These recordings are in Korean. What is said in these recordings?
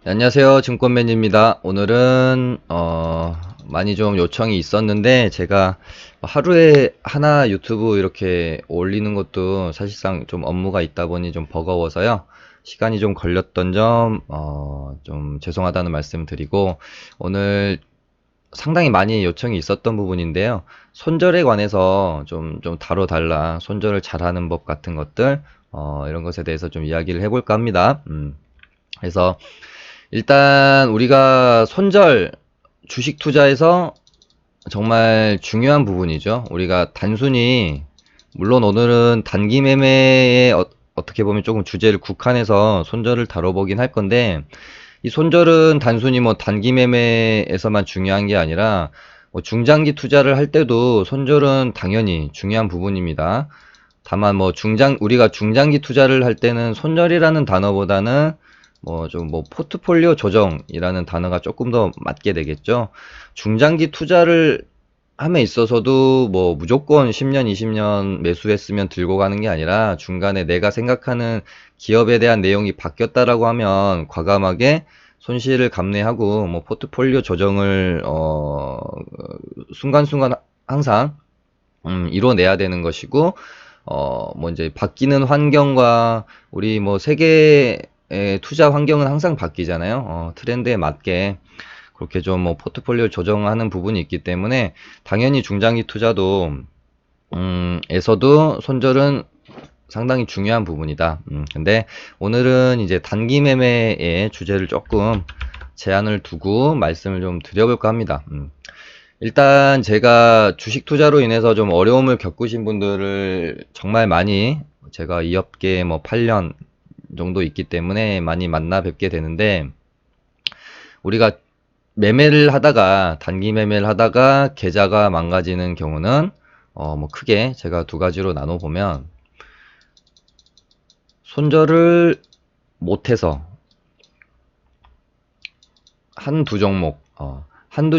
네, 안녕하세요. 증권맨입니다. 오늘은 많이 좀 요청이 있었는데 제가 하루에 하나 유튜브 이렇게 올리는 것도 사실상 좀 업무가 있다 보니 좀 버거워서요. 시간이 좀 걸렸던 점 좀 죄송하다는 말씀 드리고, 오늘 상당히 많이 요청이 있었던 부분인데요. 손절에 관해서 좀 다뤄달라. 손절을 잘하는 법 같은 것들, 이런 것에 대해서 좀 이야기를 해볼까 합니다. 그래서 일단 우리가 손절 주식 투자에서 정말 중요한 부분이죠. 우리가 단순히, 물론 오늘은 단기 매매에 떻게 보면 조금 주제를 국한해서 손절을 다뤄보긴 할 건데, 이 손절은 단순히 뭐 단기 매매에서만 중요한 게 아니라 뭐 중장기 투자를 할 때도 손절은 당연히 중요한 부분입니다. 다만 뭐 우리가 중장기 투자를 할 때는 손절이라는 단어보다는 뭐 포트폴리오 조정이라는 단어가 조금 더 맞게 되겠죠. 중장기 투자를 함에 있어서도 뭐 무조건 10년, 20년 매수했으면 들고 가는 게 아니라, 중간에 내가 생각하는 기업에 대한 내용이 바뀌었다라고 하면 과감하게 손실을 감내하고 뭐 포트폴리오 조정을 순간순간 항상 이뤄내야 되는 것이고, 뭐 이제 바뀌는 환경과 우리 뭐 세계의 투자 환경은 항상 바뀌잖아요. 트렌드에 맞게 그렇게 좀 뭐 포트폴리오 조정하는 부분이 있기 때문에 당연히 중장기 투자도 에서도 손절은 상당히 중요한 부분이다. 근데 오늘은 이제 단기 매매의 주제를 조금 제한을 두고 말씀을 좀 드려볼까 합니다. 일단 제가 주식 투자로 인해서 좀 어려움을 겪으신 분들을 정말 많이, 제가 이 업계에 뭐 8년 정도 있기 때문에 많이 만나 뵙게 되는데, 우리가 매매를 하다가, 단기 매매를 하다가 계좌가 망가지는 경우는 뭐 크게 제가 두 가지로 나눠 보면, 손절을 못해서 한두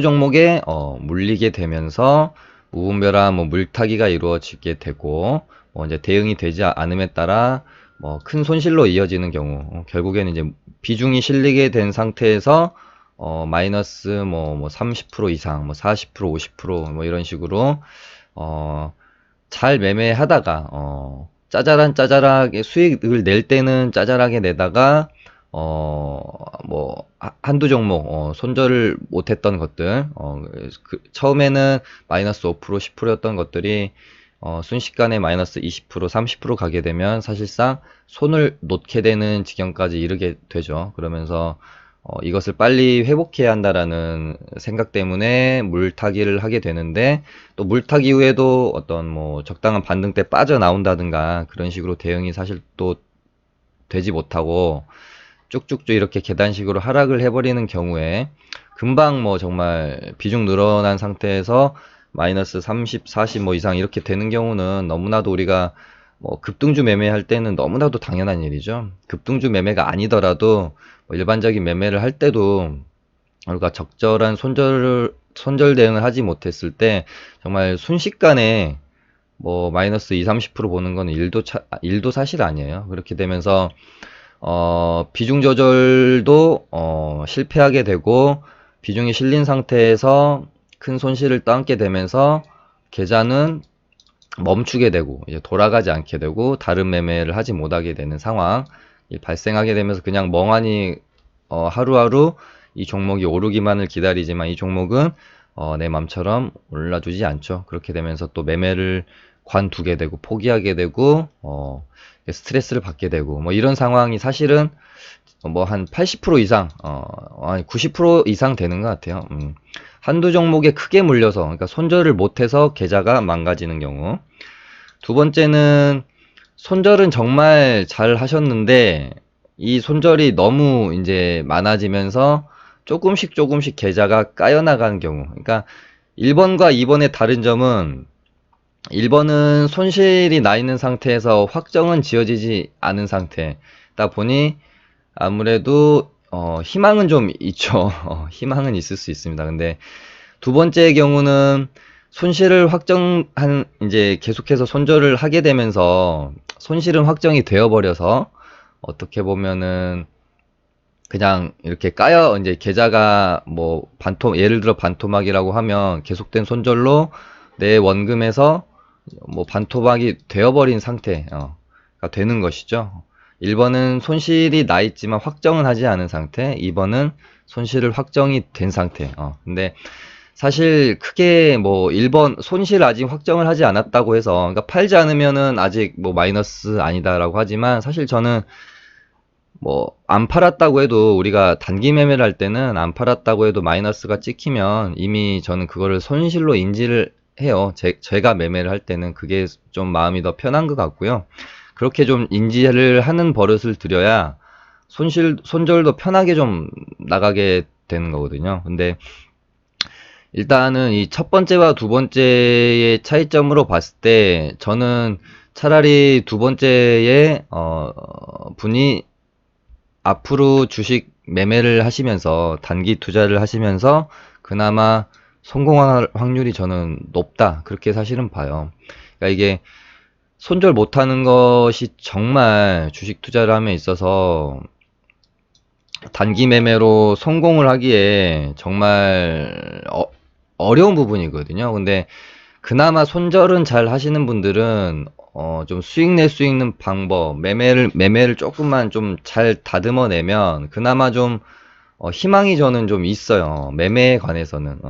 종목에 물리게 되면서 무분별한 뭐 물타기가 이루어지게 되고, 뭐 이제 대응이 되지 않음에 따라 뭐 큰 손실로 이어지는 경우, 결국에는 이제 비중이 실리게 된 상태에서 마이너스 뭐 30% 이상, 뭐 40%, 50%뭐 이런 식으로 잘 매매하다가 짜잘하게 수익을 낼 때는 짜잘하게 내다가 뭐 한두 종목 손절을 못했던 것들, 처음에는 마이너스 5%, 10%였던 것들이 순식간에 마이너스 20%, 30% 가게 되면 사실상 손을 놓게 되는 지경까지 이르게 되죠. 그러면서 이것을 빨리 회복해야 한다라는 생각 때문에 물타기를 하게 되는데, 또 물타기 후에도 어떤 뭐 적당한 반등 때 빠져나온다든가 그런 식으로 대응이 사실 또 되지 못하고 쭉쭉쭉 이렇게 계단식으로 하락을 해버리는 경우에, 금방 뭐 정말 비중 늘어난 상태에서 마이너스 30, 40 뭐 이상 이렇게 되는 경우는 너무나도 우리가 뭐 급등주 매매할 때는 너무나도 당연한 일이죠. 급등주 매매가 아니더라도 뭐 일반적인 매매를 할 때도 우리가 적절한 손절 대응을 하지 못했을 때 정말 순식간에 뭐 마이너스 2, 30% 보는 건 일도 사실 아니에요. 그렇게 되면서 비중 조절도 실패하게 되고, 비중이 실린 상태에서 큰 손실을 떠안게 되면서 계좌는 멈추게 되고 이제 돌아가지 않게 되고 다른 매매를 하지 못하게 되는 상황이 발생하게 되면서, 그냥 멍하니 하루하루 이 종목이 오르기만을 기다리지만 이 종목은 내 맘처럼 올라주지 않죠. 그렇게 되면서 또 매매를 관두게 되고 포기하게 되고 스트레스를 받게 되고 뭐 이런 상황이 사실은 뭐 한 80% 이상, 아니 90% 이상 되는 것 같아요. 한두 종목에 크게 물려서, 그러니까 손절을 못해서 계좌가 망가지는 경우. 두 번째는, 손절은 정말 잘 하셨는데 이 손절이 너무 이제 많아지면서 조금씩 계좌가 까여나가는 경우. 그러니까 1번과 2번의 다른 점은, 1번은 손실이 나 있는 상태에서 확정은 지어지지 않은 상태다 보니 아무래도 희망은 좀 있죠. 희망은 있을 수 있습니다. 근데 두 번째의 경우는 손실을 확정한, 이제 계속해서 손절을 하게 되면서 손실은 확정이 되어 버려서 어떻게 보면은 그냥 이렇게 까여 이제 계좌가 뭐 반토 예를 들어 반토막이라고 하면 계속된 손절로 내 원금에서 뭐 반토막이 되어버린 상태가 되는 것이죠. 1번은 손실이 나 있지만 확정은 하지 않은 상태, 2번은 손실을 확정이 된 상태. 근데 사실 크게 뭐 1번 손실 아직 확정을 하지 않았다고 해서, 그러니까 팔지 않으면은 아직 뭐 마이너스 아니다라고 하지만, 사실 저는 뭐 안 팔았다고 해도, 우리가 단기 매매를 할 때는 안 팔았다고 해도 마이너스가 찍히면 이미 저는 그거를 손실로 인지를 해요. 제가 매매를 할 때는 그게 좀 마음이 더 편한 것 같고요. 그렇게 좀 인지를 하는 버릇을 들여야 손절도 편하게 좀 나가게 되는 거거든요. 근데 일단은 이 첫 번째와 두 번째의 차이점으로 봤을 때, 저는 차라리 두 번째의 분이 앞으로 주식 매매를 하시면서, 단기 투자를 하시면서 그나마 성공할 확률이 저는 높다, 그렇게 사실은 봐요. 그러니까 이게 손절 못하는 것이 정말 주식 투자를 함에 있어서 단기 매매로 성공을 하기에 정말 어려운 부분이거든요. 근데 그나마 손절은 잘 하시는 분들은 좀 수익 낼 수 있는 방법, 매매를 조금만 좀 잘 다듬어 내면 그나마 좀 희망이 저는 좀 있어요. 매매에 관해서는.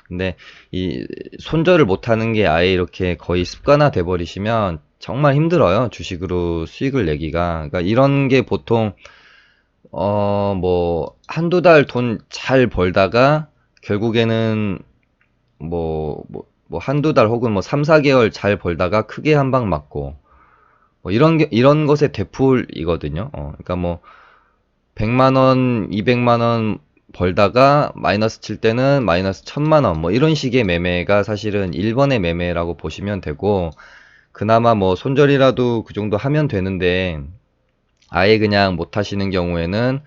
근데 이 손절을 못 하는 게 아예 이렇게 거의 습관화 돼 버리시면 정말 힘들어요. 주식으로 수익을 내기가. 그러니까 이런 게 보통 뭐 한두 달 돈 잘 벌다가 결국에는 뭐 한두 달 혹은 뭐 3, 4개월 잘 벌다가 크게 한 방 맞고, 뭐 이런 것의 대풀이거든요. 그러니까 뭐 100만 원, 200만 원 벌다가 마이너스 칠 때는 마이너스 1000만 원, 뭐 이런 식의 매매가 사실은 1번의 매매라고 보시면 되고, 그나마 뭐 손절이라도 그 정도 하면 되는데, 아예 그냥 못 하시는 경우에는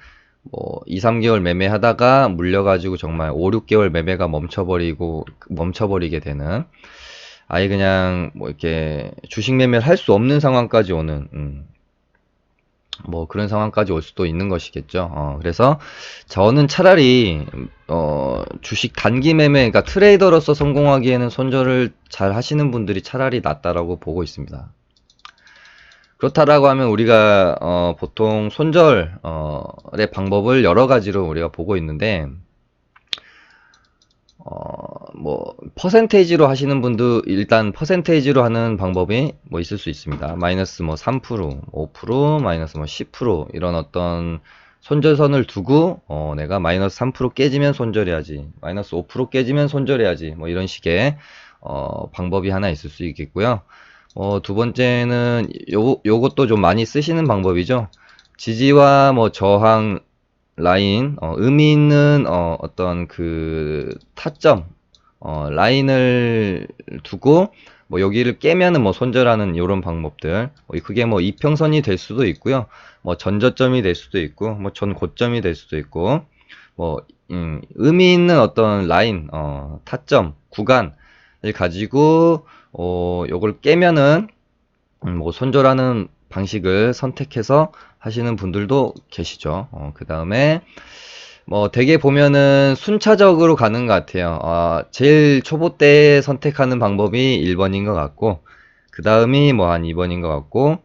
뭐 2, 3개월 매매하다가 물려가지고 정말 5, 6개월 매매가 멈춰버리게 되는, 아예 그냥 뭐 이렇게 주식 매매를 할 수 없는 상황까지 오는, 뭐 그런 상황까지 올 수도 있는 것이겠죠. 그래서 저는 차라리 주식 단기 매매, 그러니까 트레이더로서 성공하기에는 손절을 잘 하시는 분들이 차라리 낫다라고 보고 있습니다. 그렇다라고 하면 우리가 보통 손절의 방법을 여러 가지로 우리가 보고 있는데, 뭐 퍼센테이지로 하시는 분도 일단 퍼센테이지로 하는 방법이 뭐 있을 수 있습니다. 마이너스 뭐 3%, 5%, 마이너스 뭐 10% 이런 어떤 손절선을 두고 내가 마이너스 3% 깨지면 손절해야지, 마이너스 5% 깨지면 손절해야지, 뭐 이런 식의 방법이 하나 있을 수 있겠고요. 두 번째는 요것도 좀 많이 쓰시는 방법이죠. 지지와 뭐 저항 라인, 의미 있는 어떤 그 타점 라인을 두고 뭐 여기를 깨면은 뭐 손절하는 요런 방법들, 그게 뭐 이평선이 될 수도 있고요, 뭐 전저점이 될 수도 있고, 뭐 전고점이 될 수도 있고, 뭐 의미 있는 어떤 라인, 타점 구간을 가지고 요걸 깨면은 뭐 손절하는 방식을 선택해서 하시는 분들도 계시죠. 그 다음에 뭐 되게 보면은 순차적으로 가는 것 같아요. 제일 초보 때 선택하는 방법이 1번인 것 같고, 그 다음이 뭐 한 2번인 것 같고,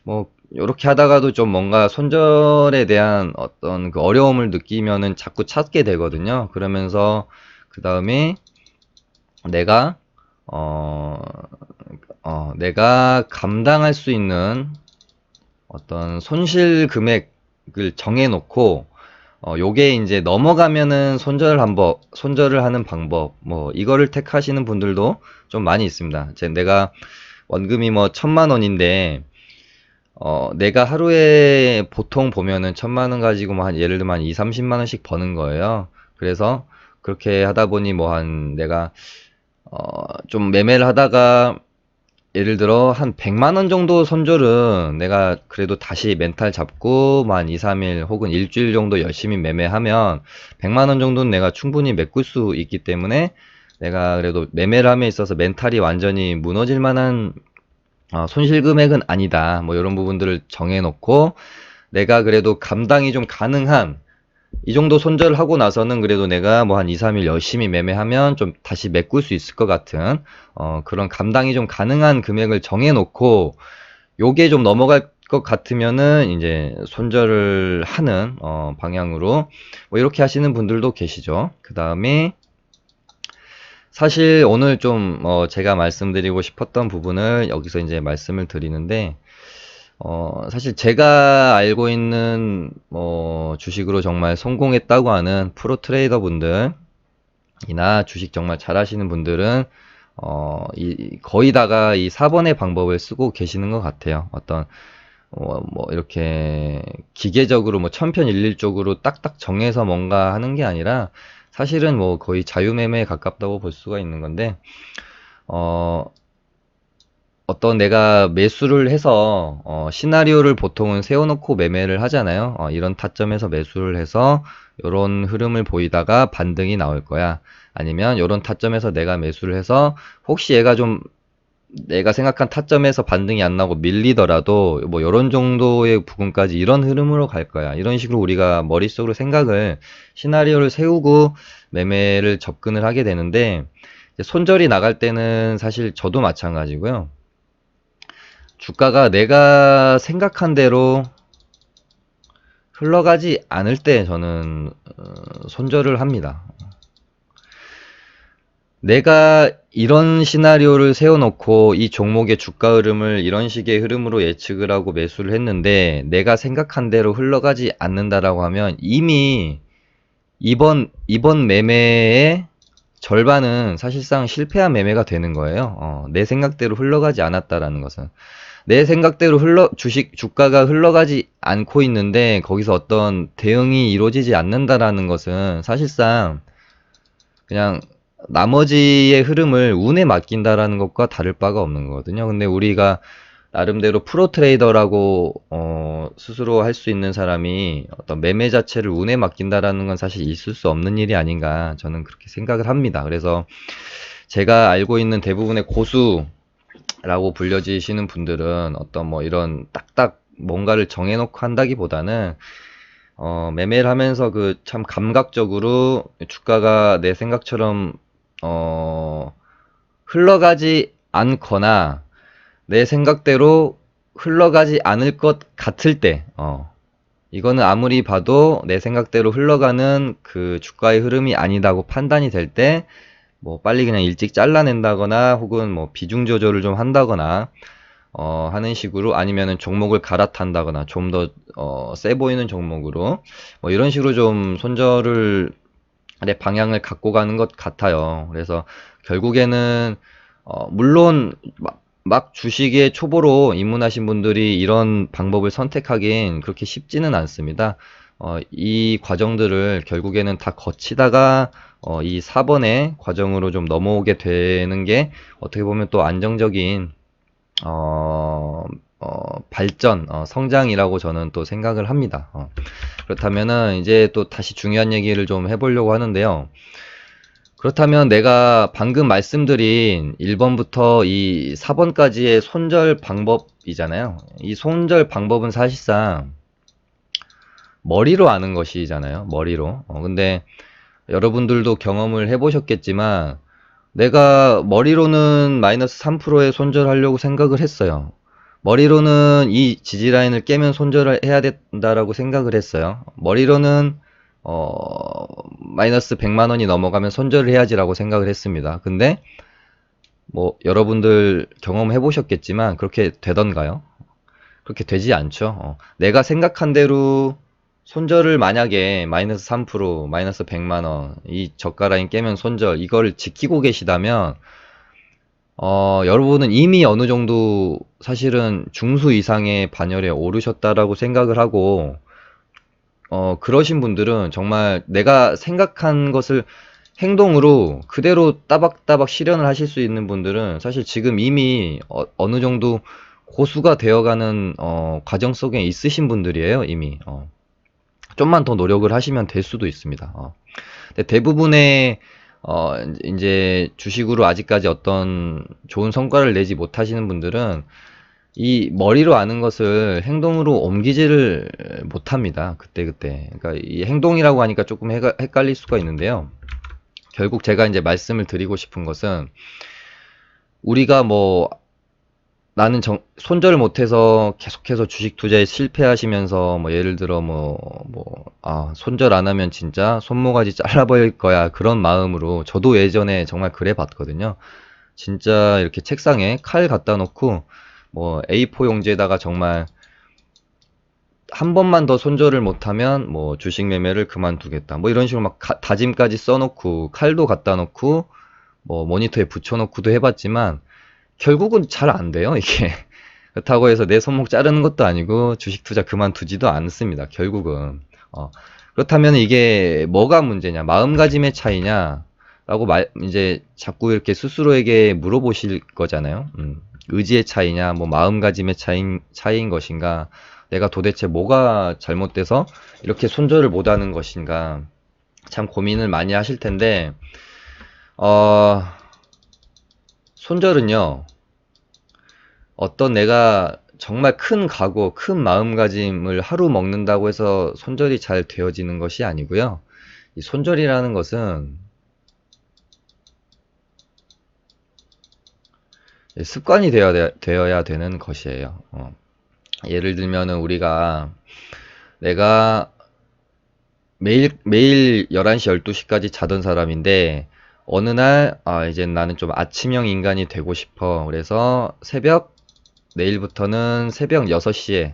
뭐 요렇게 하다가도 좀 뭔가 손절에 대한 어떤 그 어려움을 느끼면은 자꾸 찾게 되거든요. 그러면서 그 다음에 내가 내가 감당할 수 있는 어떤 손실 금액을 정해놓고, 요게 이제 넘어가면은 손절을 하는 방법, 뭐 이거를 택하시는 분들도 좀 많이 있습니다. 내가 원금이 뭐 1000만 원인데, 내가 하루에 보통 보면은 1000만 원 가지고 뭐 예를 들면 한 2, 30만 원씩 버는 거예요. 그래서 그렇게 하다 보니 뭐 내가 좀 매매를 하다가 예를 들어 한 100만 원 정도 손절은 내가 그래도 다시 멘탈 잡고 만 2, 3일 혹은 일주일 정도 열심히 매매하면 100만 원 정도는 내가 충분히 메꿀 수 있기 때문에, 내가 그래도 매매를 함에 있어서 멘탈이 완전히 무너질 만한 손실 금액은 아니다, 뭐 이런 부분들을 정해놓고 내가 그래도 감당이 좀 가능한 이 정도 손절하고 나서는 그래도 내가 뭐 한 2, 3일 열심히 매매하면 좀 다시 메꿀 수 있을 것 같은, 그런 감당이 좀 가능한 금액을 정해놓고, 요게 좀 넘어갈 것 같으면은 이제 손절을 하는, 방향으로, 뭐 이렇게 하시는 분들도 계시죠. 그 다음에, 사실 오늘 좀, 제가 말씀드리고 싶었던 부분을 여기서 이제 말씀을 드리는데, 사실 제가 알고 있는, 주식으로 정말 성공했다고 하는 프로 트레이더 분들이나 주식 정말 잘하시는 분들은, 거의 다가 이 4번의 방법을 쓰고 계시는 것 같아요. 어떤, 뭐, 이렇게 기계적으로 뭐 천편일률적으로 딱딱 정해서 뭔가 하는 게 아니라, 사실은 뭐 거의 자유매매에 가깝다고 볼 수가 있는 건데, 어, 어떤 내가 매수를 해서 시나리오를 보통은 세워놓고 매매를 하잖아요. 이런 타점에서 매수를 해서 이런 흐름을 보이다가 반등이 나올 거야. 아니면 이런 타점에서 내가 매수를 해서 혹시 얘가 좀 내가 생각한 타점에서 반등이 안 나고 밀리더라도 뭐 이런 정도의 부분까지 이런 흐름으로 갈 거야. 이런 식으로 우리가 머릿속으로 생각을 시나리오를 세우고 매매를 접근을 하게 되는데 이제 손절이 나갈 때는 사실 저도 마찬가지고요. 주가가 내가 생각한 대로 흘러가지 않을 때 저는 손절을 합니다. 내가 이런 시나리오를 세워놓고 이 종목의 주가 흐름을 이런 식의 흐름으로 예측을 하고 매수를 했는데 내가 생각한 대로 흘러가지 않는다라고 하면 이미 이번 매매의 절반은 사실상 실패한 매매가 되는 거예요. 내 생각대로 흘러가지 않았다라는 것은. 내 생각대로 주가가 흘러가지 않고 있는데 거기서 어떤 대응이 이루어지지 않는다라는 것은 사실상 그냥 나머지의 흐름을 운에 맡긴다라는 것과 다를 바가 없는 거거든요. 근데 우리가 나름대로 프로 트레이더라고 스스로 할 수 있는 사람이 어떤 매매 자체를 운에 맡긴다라는 건 사실 있을 수 없는 일이 아닌가 저는 그렇게 생각을 합니다. 그래서 제가 알고 있는 대부분의 고수라고 불려지시는 분들은 어떤 뭐 이런 딱딱 뭔가를 정해놓고 한다기보다는 매매를 하면서 그 참 감각적으로 주가가 내 생각처럼 흘러가지 않거나 내 생각대로 흘러가지 않을 것 같을 때, 이거는 아무리 봐도 내 생각대로 흘러가는 그 주가의 흐름이 아니다고 판단이 될 때, 뭐 빨리 그냥 일찍 잘라낸다거나 혹은 뭐 비중 조절을 좀 한다거나, 하는 식으로 아니면은 종목을 갈아탄다거나 좀 더, 세 보이는 종목으로, 뭐 이런 식으로 좀 손절을, 내 방향을 갖고 가는 것 같아요. 그래서 결국에는, 물론, 막 주식에 초보로 입문하신 분들이 이런 방법을 선택하긴 그렇게 쉽지는 않습니다. 이 과정들을 결국에는 다 거치다가 이 4번의 과정으로 좀 넘어오게 되는 게 어떻게 보면 또 안정적인 발전, 성장이라고 저는 또 생각을 합니다. 그렇다면은 이제 또 다시 중요한 얘기를 좀 해보려고 하는데요. 그렇다면 내가 방금 말씀드린 1번부터 이 4번까지의 손절 방법이잖아요. 이 손절 방법은 사실상 머리로 아는 것이잖아요. 머리로. 근데 여러분들도 경험을 해보셨겠지만 내가 머리로는 마이너스 3%의 손절하려고 생각을 했어요. 머리로는 이 지지라인을 깨면 손절을 해야 된다라고 생각을 했어요. 머리로는 마이너스 100만 원이 넘어가면 손절을 해야지라고 생각을 했습니다. 근데 뭐 여러분들 경험해 보셨겠지만 그렇게 되던가요? 그렇게 되지 않죠. 내가 생각한 대로 손절을 만약에 마이너스 3%, 마이너스 100만 원, 이 저가 라인 깨면 손절 이걸 지키고 계시다면 여러분은 이미 어느 정도 사실은 중수 이상의 반열에 오르셨다라고 생각을 하고 그러신 분들은 정말 내가 생각한 것을 행동으로 그대로 따박따박 실현을 하실 수 있는 분들은 사실 지금 이미 어느 정도 고수가 되어가는 과정 속에 있으신 분들이에요, 이미. 좀만 더 노력을 하시면 될 수도 있습니다. 근데 대부분의 이제 주식으로 아직까지 어떤 좋은 성과를 내지 못하시는 분들은 이 머리로 아는 것을 행동으로 옮기지를 못합니다. 그때그때. 그러니까 이 행동이라고 하니까 조금 헷갈릴 수가 있는데요. 결국 제가 이제 말씀을 드리고 싶은 것은 우리가 뭐 나는 손절 못해서 계속해서 주식 투자에 실패하시면서 뭐 예를 들어 손절 안 하면 진짜 손모가지 잘라버릴 거야 그런 마음으로 저도 예전에 정말 그래 봤거든요. 진짜 이렇게 책상에 칼 갖다 놓고 뭐 A4 용지에다가 정말 한 번만 더 손절을 못하면 뭐 주식 매매를 그만두겠다 뭐 이런 식으로 막 다짐까지 써놓고 칼도 갖다 놓고 뭐 모니터에 붙여놓고도 해봤지만 결국은 잘 안 돼요, 이게. 그렇다고 해서 내 손목 자르는 것도 아니고 주식 투자 그만두지도 않습니다, 결국은. 그렇다면 이게 뭐가 문제냐, 마음가짐의 차이냐, 라고 이제 자꾸 이렇게 스스로에게 물어보실 거잖아요. 의지의 차이냐, 뭐 마음가짐의 차이인 것인가, 내가 도대체 뭐가 잘못돼서 이렇게 손절을 못하는 것인가, 참 고민을 많이 하실 텐데, 손절은요, 어떤 내가 정말 큰 각오, 큰 마음가짐을 하루 먹는다고 해서 손절이 잘 되어지는 것이 아니고요. 이 손절이라는 것은 습관이 되어야 되는 것이에요. 예를 들면은 우리가 내가 매일 11시, 12시까지 자던 사람인데 어느 날 이제 나는 좀 아침형 인간이 되고 싶어. 그래서 내일부터는 새벽 6시에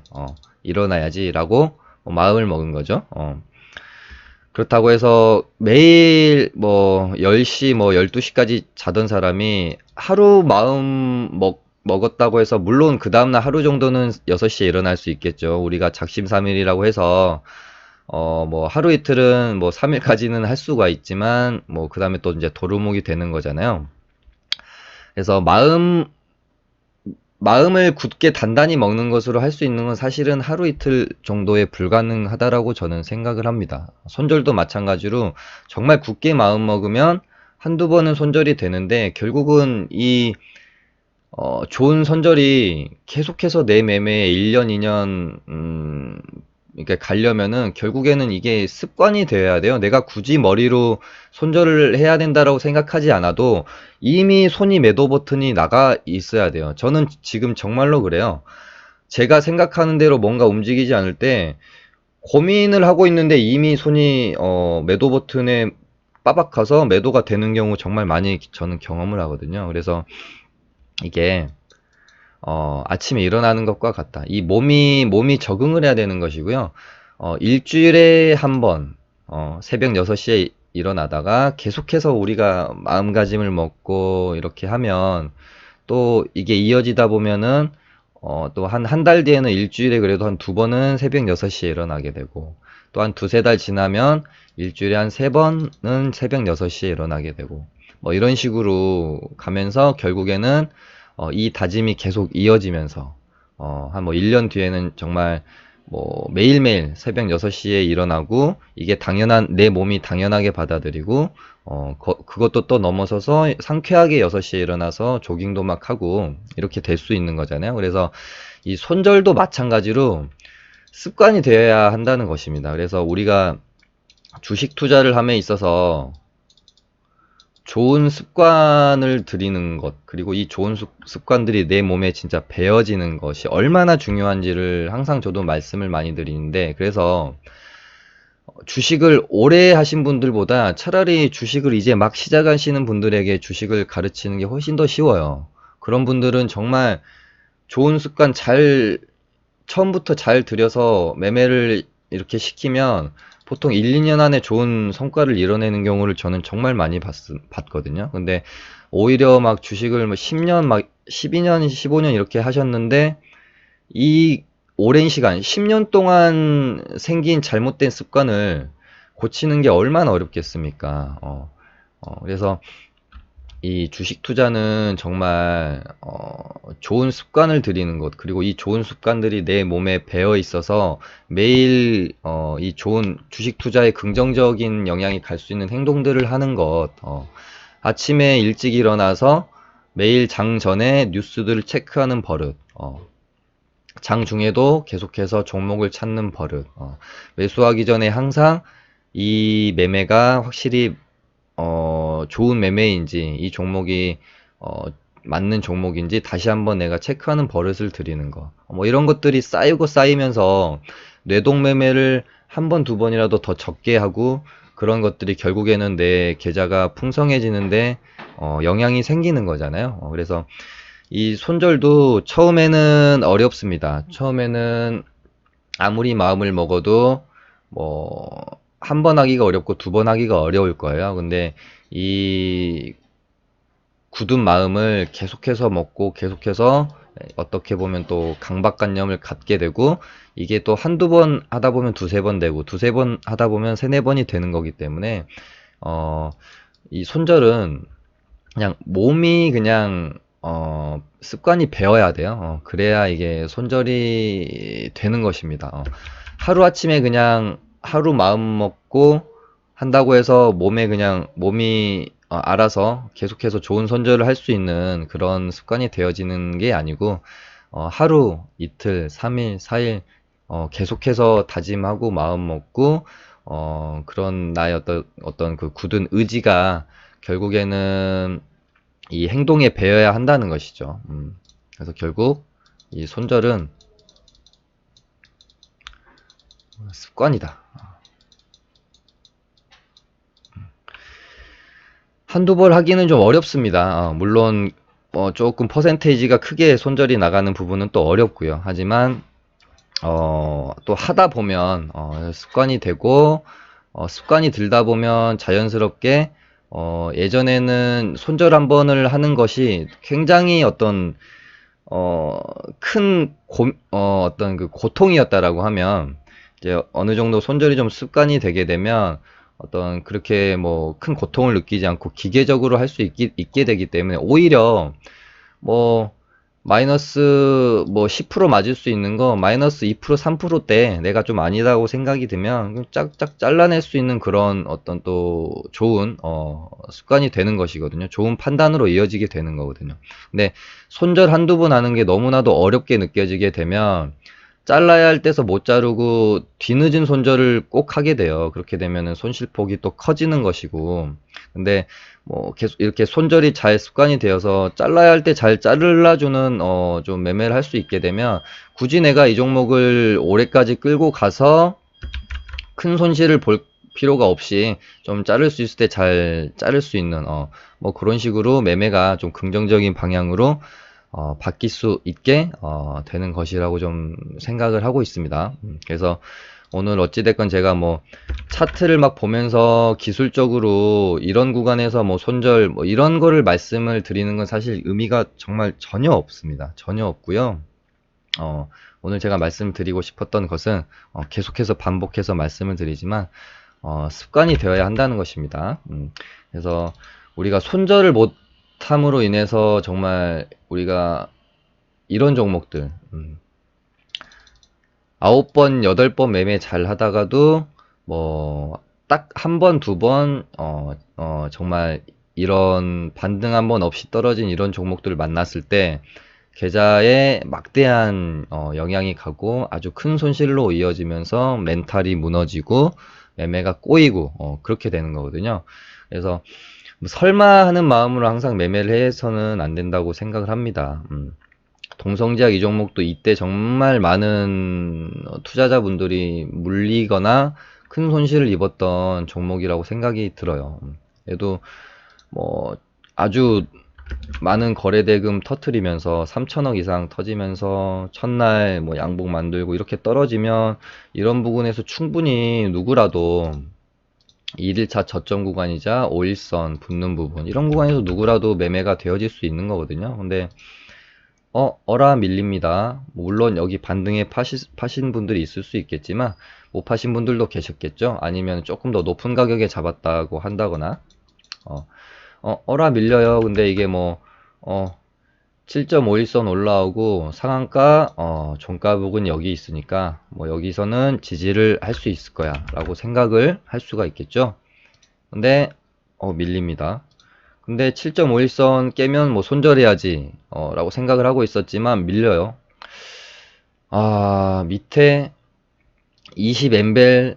일어나야지 라고 마음을 먹은 거죠. 그렇다고 해서 매일 뭐 10시 뭐 12시까지 자던 사람이 하루 먹었다고 해서 물론 그 다음날 하루 정도는 6시에 일어날 수 있겠죠. 우리가 작심삼일이라고 해서 뭐 하루 이틀은 뭐 3일까지는 할 수가 있지만 뭐 그 다음에 또 이제 도루묵이 되는 거잖아요. 그래서 마음을 굳게 단단히 먹는 것으로 할 수 있는 건 사실은 하루 이틀 정도에 불가능하다라고 저는 생각을 합니다. 손절도 마찬가지로 정말 굳게 마음 먹으면 한두 번은 손절이 되는데 결국은 좋은 손절이 계속해서 내 매매에 1년, 2년, 이렇게 가려면은 결국에는 이게 습관이 되어야 돼요. 내가 굳이 머리로 손절을 해야 된다라고 생각하지 않아도 이미 손이 매도 버튼이 나가 있어야 돼요. 저는 지금 정말로 그래요. 제가 생각하는 대로 뭔가 움직이지 않을 때 고민을 하고 있는데 이미 손이 매도 버튼에 빠박 가서 매도가 되는 경우 정말 많이 저는 경험을 하거든요. 그래서 이게 아침에 일어나는 것과 같다. 이 몸이 적응을 해야 되는 것이고요. 일주일에 한 번, 새벽 6시에 일어나다가 계속해서 우리가 마음가짐을 먹고 이렇게 하면 또 이게 이어지다 보면은 또 한 달 뒤에는 일주일에 그래도 한 2번은 새벽 6시에 일어나게 되고 또 한 두세 달 지나면 일주일에 한 3번은 새벽 6시에 일어나게 되고 뭐 이런 식으로 가면서 결국에는 이 다짐이 계속 이어지면서 한 뭐 1년 뒤에는 정말 뭐 매일매일 새벽 6시에 일어나고 이게 내 몸이 당연하게 받아들이고 그것도 또 넘어서서 상쾌하게 6시에 일어나서 조깅도 막 하고 이렇게 될 수 있는 거잖아요. 그래서 이 손절도 마찬가지로 습관이 되어야 한다는 것입니다. 그래서 우리가 주식 투자를 함에 있어서 좋은 습관을 들이는 것, 그리고 이 좋은 습관들이 내 몸에 진짜 배어지는 것이 얼마나 중요한지를 항상 저도 말씀을 많이 드리는데, 그래서 주식을 오래 하신 분들보다 차라리 주식을 이제 막 시작하시는 분들에게 주식을 가르치는 게 훨씬 더 쉬워요. 그런 분들은 정말 좋은 습관 처음부터 잘 들여서 매매를 이렇게 시키면 보통 1, 2년 안에 좋은 성과를 이뤄내는 경우를 저는 정말 많이 봤거든요. 근데 오히려 막 주식을 뭐 10년, 막 12년, 15년 이렇게 하셨는데 이 오랜 시간, 10년 동안 생긴 잘못된 습관을 고치는 게 얼마나 어렵겠습니까? 그래서 이 주식 투자는 정말 좋은 습관을 들이는 것, 그리고 이 좋은 습관들이 내 몸에 배어 있어서 매일 이 좋은 주식 투자에 긍정적인 영향이 갈 수 있는 행동들을 하는 것, 아침에 일찍 일어나서 매일 장 전에 뉴스들을 체크하는 버릇, 장중에도 계속해서 종목을 찾는 버릇. 매수하기 전에 항상 이 매매가 확실히 좋은 매매인지, 이 종목이 어, 맞는 종목인지 다시 한번 내가 체크하는 버릇을 들이는 거. 뭐 이런 것들이 쌓이고 쌓이면서 뇌동 매매를 한 번, 두 번이라도 더 적게 하고, 그런 것들이 결국에는 내 계좌가 풍성해지는데 영향이 생기는 거잖아요. 그래서 이 손절도 처음에는 어렵습니다. 처음에는 아무리 마음을 먹어도 뭐 한 번 하기가 어렵고 두 번 하기가 어려울 거예요. 근데 이 굳은 마음을 계속해서 먹고 계속해서 어떻게 보면 또 강박관념을 갖게 되고, 이게 또 한두 번 하다 보면 두세 번 되고 두세 번 하다 보면 세네 번이 되는 거기 때문에 어, 이 손절은 그냥 몸이 그냥 습관이 배어야 돼요. 그래야 이게 손절이 되는 것입니다. 하루아침에 그냥 하루 마음 먹고 한다고 해서 몸에 그냥 몸이 알아서 계속해서 좋은 손절을 할 수 있는 그런 습관이 되어지는 게 아니고, 하루, 이틀, 3일, 4일 계속해서 다짐하고 마음 먹고 그런 나의 어떤 그 굳은 의지가 결국에는 이 행동에 배어야 한다는 것이죠. 그래서 결국 이 손절은 습관이다. 한두 벌 하기는 좀 어렵습니다. 물론 조금 퍼센테이지가 크게 손절이 나가는 부분은 또 어렵고요. 하지만 또 하다 보면 습관이 되고, 습관이 들다 보면 자연스럽게 예전에는 손절 한 번을 하는 것이 굉장히 어, 어떤 그 고통이었다라고 하면, 이제 어느 정도 손절이 좀 습관이 되게 되면, 어떤 그렇게 뭐 큰 고통을 느끼지 않고 기계적으로 할 수 있게 되기 때문에, 오히려 뭐 마이너스 뭐 10% 맞을 수 있는 거 마이너스 2% 3%대 내가 좀 아니다고 생각이 들면 짝짝 잘라낼 수 있는 그런 어떤 또 좋은 습관이 되는 것이거든요. 좋은 판단으로 이어지게 되는 거거든요. 근데 손절 한두 번 하는 게 너무나도 어렵게 느껴지게 되면 잘라야 할 때서 못 자르고 뒤늦은 손절을 꼭 하게 돼요. 그렇게 되면은 손실폭이 또 커지는 것이고. 근데 뭐 계속 이렇게 손절이 잘 습관이 되어서 잘라야 할 때 잘 잘라주는 좀 매매를 할 수 있게 되면, 굳이 내가 이 종목을 올해까지 끌고 가서 큰 손실을 볼 필요가 없이 좀 자를 수 있을 때 잘 자를 수 있는 뭐 그런 식으로 매매가 좀 긍정적인 방향으로 바뀔 수 있게 되는 것이라고 좀 생각을 하고 있습니다. 그래서 오늘 어찌됐건 제가 뭐 차트를 막 보면서 기술적으로 이런 구간에서 뭐 손절 뭐 이런 거를 말씀을 드리는 건 사실 의미가 정말 전혀 없습니다. 전혀 없고요. 오늘 제가 말씀드리고 싶었던 것은 계속해서 반복해서 말씀을 드리지만 습관이 되어야 한다는 것입니다. 그래서 우리가 손절을 못함으로 인해서 정말 우리가 이런 종목들 9번, 8번 매매 잘 하다가도 뭐 딱 한 번, 두 번 정말 이런 반등 한 번 없이 떨어진 이런 종목들을 만났을 때 계좌에 막대한 영향이 가고 아주 큰 손실로 이어지면서 멘탈이 무너지고 매매가 꼬이고 그렇게 되는 거거든요. 그래서 뭐 설마 하는 마음으로 항상 매매를 해서는 안 된다고 생각을 합니다. 동성지약 이 종목도 이때 정말 많은 투자자분들이 물리거나 큰 손실을 입었던 종목이라고 생각이 들어요. 얘도 뭐 아주 많은 거래대금 터트리면서 3천억 이상 터지면서 첫날 뭐 양봉 만들고 이렇게 떨어지면, 이런 부분에서 충분히 누구라도 1일차 저점 구간이자 5일선 붙는 부분, 이런 구간에서 누구라도 매매가 되어질 수 있는 거거든요. 근데 어라 밀립니다. 물론 여기 반등에 파신 분들이 있을 수 있겠지만 못 파신 분들도 계셨겠죠. 아니면 조금 더 높은 가격에 잡았다고 한다거나 어라 밀려요. 근데 이게 뭐 7.51선 올라오고 상한가 종가 부근 여기 있으니까 뭐 여기서는 지지를 할 수 있을 거야 라고 생각을 할 수가 있겠죠. 근데 밀립니다. 근데 7.51선 깨면 뭐 손절해야지 라고 생각을 하고 있었지만 밀려요. 밑에 20m벨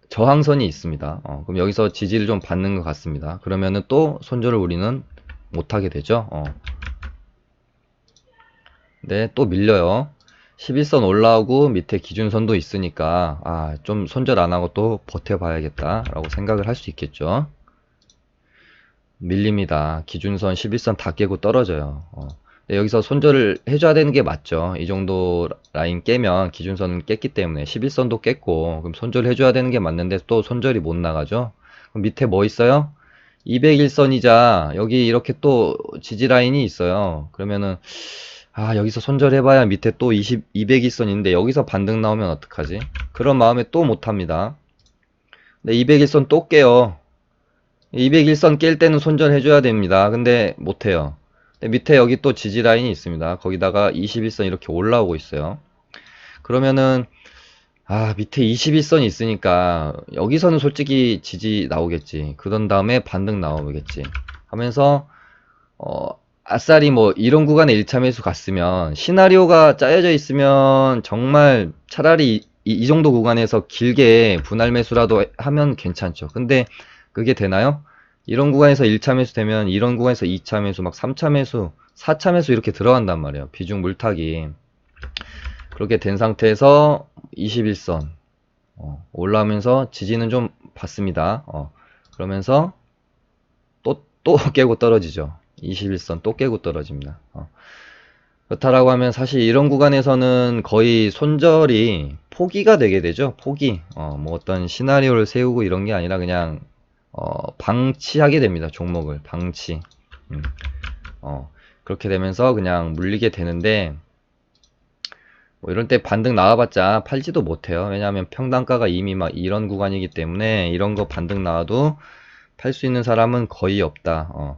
저항선이 있습니다. 그럼 여기서 지지를 좀 받는 것 같습니다. 그러면은 또 손절을 우리는 못하게 되죠. 네, 또 밀려요. 11선 올라오고 밑에 기준선도 있으니까 좀 손절 안 하고 또 버텨봐야겠다 라고 생각을 할 수 있겠죠. 밀립니다. 기준선 11선 다 깨고 떨어져요. 네, 여기서 손절을 해줘야 되는 게 맞죠. 이 정도 라인 깨면 기준선은 깼기 때문에 11선도 깼고 그럼 손절을 해줘야 되는 게 맞는데 또 손절이 못 나가죠. 그럼 밑에 뭐 있어요? 201선이자 여기 이렇게 또 지지 라인이 있어요. 그러면은 여기서 손절해봐야 밑에 또 201선인데 여기서 반등 나오면 어떡하지? 그런 마음에 또 못합니다. 근데 201선 또 깨요. 201선 깰 때는 손절해줘야 됩니다. 근데 못해요. 근데 밑에 여기 또 지지 라인이 있습니다. 거기다가 21선 이렇게 올라오고 있어요. 그러면은 밑에 21선이 있으니까 여기서는 솔직히 지지 나오겠지. 그런 다음에 반등 나오겠지. 하면서 아싸리 뭐 이런 구간에 1차 매수 갔으면 시나리오가 짜여져 있으면 정말 차라리 이 정도 구간에서 길게 분할 매수라도 하면 괜찮죠. 근데 그게 되나요? 이런 구간에서 1차 매수 되면 이런 구간에서 2차 매수 막 3차 매수 4차 매수 이렇게 들어간단 말이에요. 비중 물타기. 그렇게 된 상태에서 21선 올라오면서 지지는 좀 받습니다. 그러면서 또 깨고 떨어지죠. 21선 또 깨고 떨어집니다. 그렇다라고 하면 사실 이런 구간에서는 거의 손절이 포기가 되게 되죠. 포기. 뭐 어떤 시나리오를 세우고 이런 게 아니라 그냥 방치하게 됩니다. 종목을 방치. 그렇게 되면서 그냥 물리게 되는데 뭐 이런 때 반등 나와봤자 팔지도 못해요. 왜냐하면 평단가가 이미 막 이런 구간이기 때문에 이런 거 반등 나와도 팔 수 있는 사람은 거의 없다.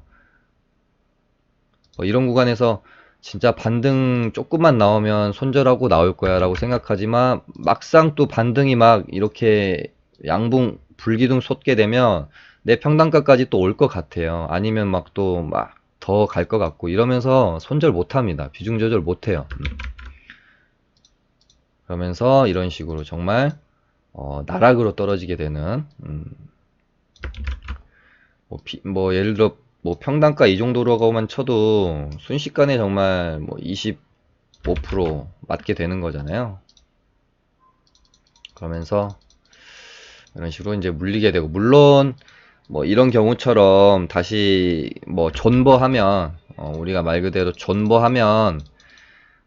뭐 이런 구간에서 진짜 반등 조금만 나오면 손절하고 나올 거야 라고 생각하지만 막상 또 반등이 막 이렇게 양봉 불기둥 솟게 되면 내 평단가까지 또 올 것 같아요. 아니면 막 또 막 더 갈 것 같고 이러면서 손절 못 합니다. 비중 조절 못 해요. 그러면서 이런 식으로 정말 나락으로 떨어지게 되는 뭐 예를 들어 뭐 평단가 이 정도로만 쳐도 순식간에 정말 뭐 25% 맞게 되는 거잖아요. 그러면서 이런 식으로 이제 물리게 되고 물론 뭐 이런 경우처럼 다시 뭐 존버하면 우리가 말 그대로 존버하면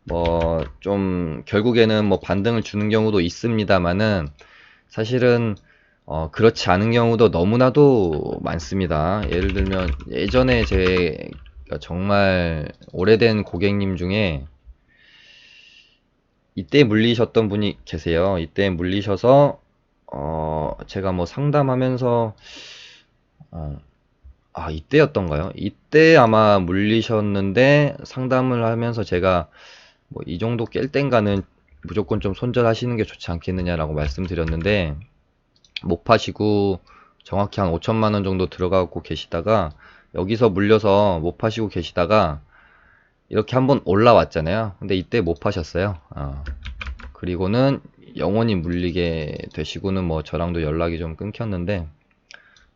뭐 좀 결국에는 뭐 반등을 주는 경우도 있습니다만은 사실은 그렇지 않은 경우도 너무나도 많습니다. 예를 들면 예전에 제 정말 오래된 고객님 중에 이때 물리셨던 분이 계세요. 이때 물리셔서 제가 뭐 상담하면서 이때였던가요? 이때 아마 물리셨는데 상담을 하면서 제가 뭐 이 정도 깰 땐가는 무조건 좀 손절하시는 게 좋지 않겠느냐라고 말씀드렸는데 못 파시고 정확히 한 5천만 원 정도 들어가고 계시다가 여기서 물려서 못 파시고 계시다가 이렇게 한번 올라왔잖아요. 근데 이때 못 파셨어요. 그리고는 영원히 물리게 되시고는 뭐 저랑도 연락이 좀 끊겼는데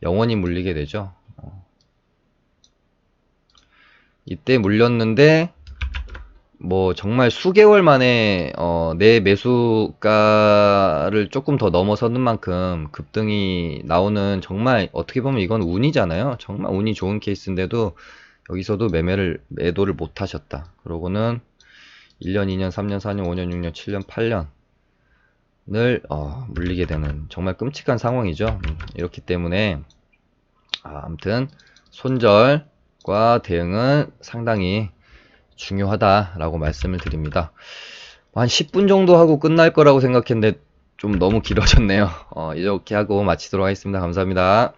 영원히 물리게 되죠. 이때 물렸는데 뭐 정말 수개월 만에 내 매수가를 조금 더 넘어서는 만큼 급등이 나오는 정말 어떻게 보면 이건 운이잖아요. 정말 운이 좋은 케이스인데도 여기서도 매도를 못 하셨다. 그러고는 1년, 2년, 3년, 4년, 5년, 6년, 7년, 8년을 물리게 되는 정말 끔찍한 상황이죠. 이렇기 때문에 아무튼 손절과 대응은 상당히 중요하다라고 말씀을 드립니다. 한 10분 정도 하고 끝날 거라고 생각했는데 좀 너무 길어졌네요. 이렇게 하고 마치도록 하겠습니다. 감사합니다.